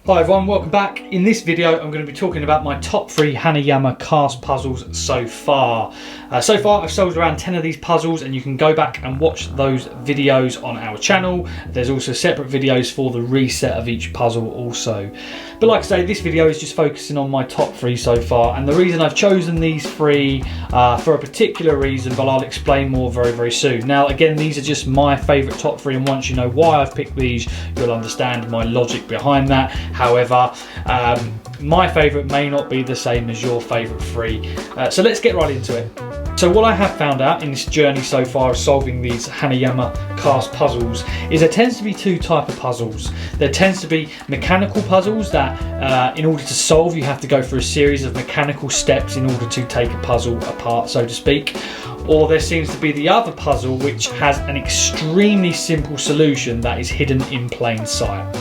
Hi everyone, welcome back. In this video I'm going to be talking about my top 3 Hanayama cast puzzles so far. So far I've solved around 10 of these puzzles, and you can go back and watch those videos on our channel. There's also separate videos for the reset of each puzzle also. But like I say, this video is just focusing on my top 3 so far, and the reason I've chosen these 3 for a particular reason, but I'll explain more very soon. Now again, these are just my favourite top 3, and once you know why I've picked these, you'll understand my logic behind that. However, my favourite may not be the same as your favourite 3. So let's get right into it. So what I have found out in this journey so far of solving these Hanayama cast puzzles is there tends to be 2 types of puzzles. There tends to be mechanical puzzles that in order to solve you have to go through a series of mechanical steps in order to take a puzzle apart, so to speak. Or there seems to be the other puzzle which has an extremely simple solution that is hidden in plain sight.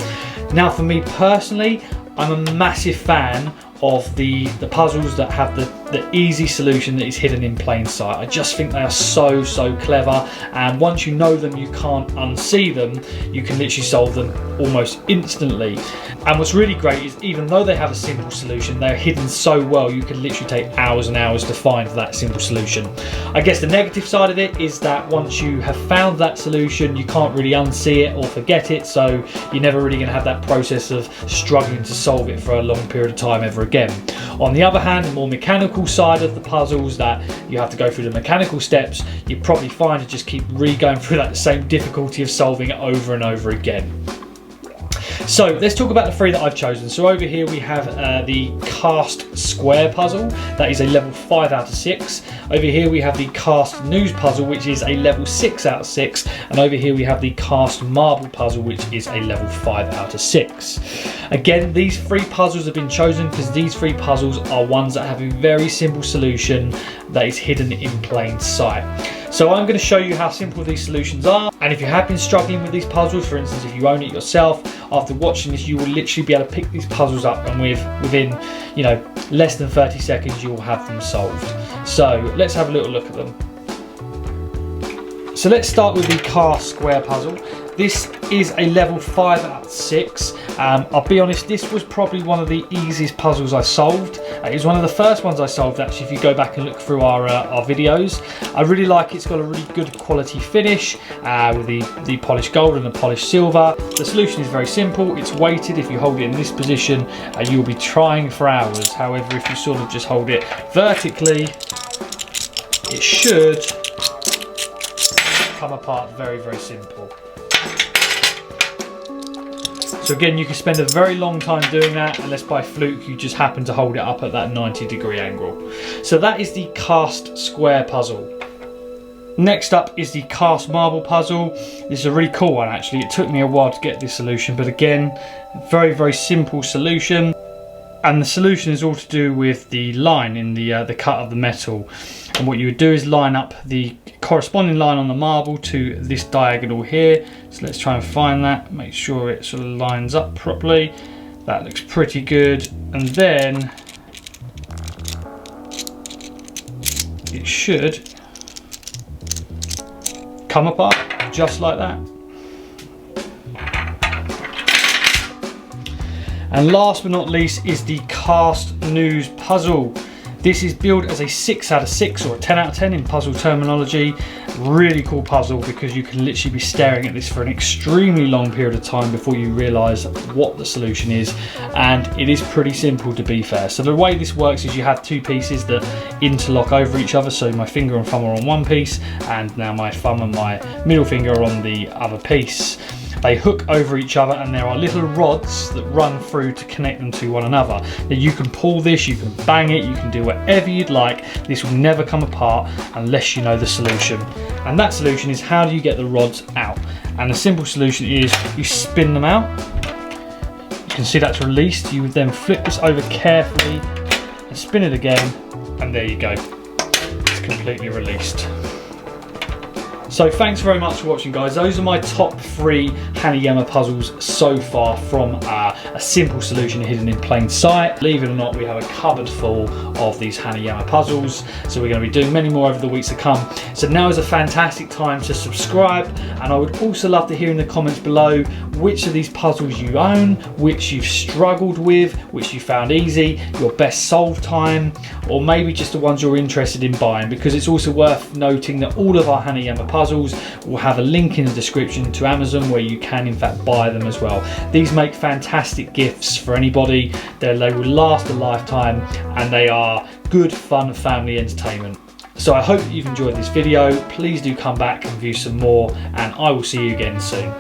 Now for me personally, I'm a massive fan of the puzzles that have the easy solution that is hidden in plain sight. I just think they are so clever, and once you know them you can't unsee them. You can literally solve them almost instantly. And what's really great is even though they have a simple solution, they're hidden so well you can literally take hours and hours to find that simple solution. I guess the negative side of it is that once you have found that solution you can't really unsee it or forget it, so you're never really going to have that process of struggling to solve it for a long period of time ever again. On the other hand, the more mechanical side of the puzzles that you have to go through the mechanical steps, you probably find to just keep going through that same difficulty of solving it over and over again. So let's talk about the 3 that I've chosen. So over here we have the cast square puzzle, that is a level 5 out of 6. Over here we have the cast news puzzle, which is a level 6 out of 6. And over here we have the cast marble puzzle, which is a level 5 out of 6. Again, these 3 puzzles have been chosen because these 3 puzzles are ones that have a very simple solution that is hidden in plain sight. So I'm going to show you how simple these solutions are, and if you have been struggling with these puzzles, for instance if you own it yourself, after watching this you will literally be able to pick these puzzles up, and within less than 30 seconds you will have them solved. So let's have a little look at them. So let's start with the cast square puzzle. This is a level 5 out of 6. I'll be honest, this was probably one of the easiest puzzles I solved. It was one of the first ones I solved actually, if you go back and look through our videos. I really like it. It's got a really good quality finish with the polished gold and the polished silver. The solution is very simple. It's weighted. If you hold it in this position, you'll be trying for hours. However, if you sort of just hold it vertically, it should come apart very simple. So again, you can spend a very long time doing that, unless by fluke you just happen to hold it up at that 90-degree angle. So that is the cast square puzzle. Next up is the cast marble puzzle. This is a really cool one actually. It took me a while to get this solution, but again, very simple solution. And the solution is all to do with the line in the cut of the metal. And what you would do is line up the corresponding line on the marble to this diagonal here. So let's try and find that, make sure it sort of lines up properly. That looks pretty good. And then it should come apart just like that. And last but not least is the cast news puzzle. This is billed as a 6 out of 6 or a 10 out of 10 in puzzle terminology. Really cool puzzle because you can literally be staring at this for an extremely long period of time before you realise what the solution is, and it is pretty simple to be fair. So the way this works is you have 2 pieces that interlock over each other. So my finger and thumb are on one piece, and now my thumb and my middle finger are on the other piece. They hook over each other, and there are little rods that run through to connect them to one another. Now you can pull this, you can bang it, you can do whatever you'd like. This will never come apart unless you know the solution. And that solution is, how do you get the rods out? And the simple solution is you spin them out. You can see that's released. You would then flip this over carefully and spin it again, and there you go. It's completely released. So thanks very much for watching, guys. Those are my top 3 Hanayama puzzles so far from a simple solution hidden in plain sight. Believe it or not, we have a cupboard full of these Hanayama puzzles, so we're going to be doing many more over the weeks to come. So now is a fantastic time to subscribe, and I would also love to hear in the comments below which of these puzzles you own, which you've struggled with, which you found easy, your best solve time, or maybe just the ones you're interested in buying, because it's also worth noting that all of our Hanayama puzzles will have a link in the description to Amazon where you can in fact buy them as well. These make fantastic gifts for anybody. They will last a lifetime, and they are good fun family entertainment. So I hope that you've enjoyed this video. Please do come back and view some more, and I will see you again soon.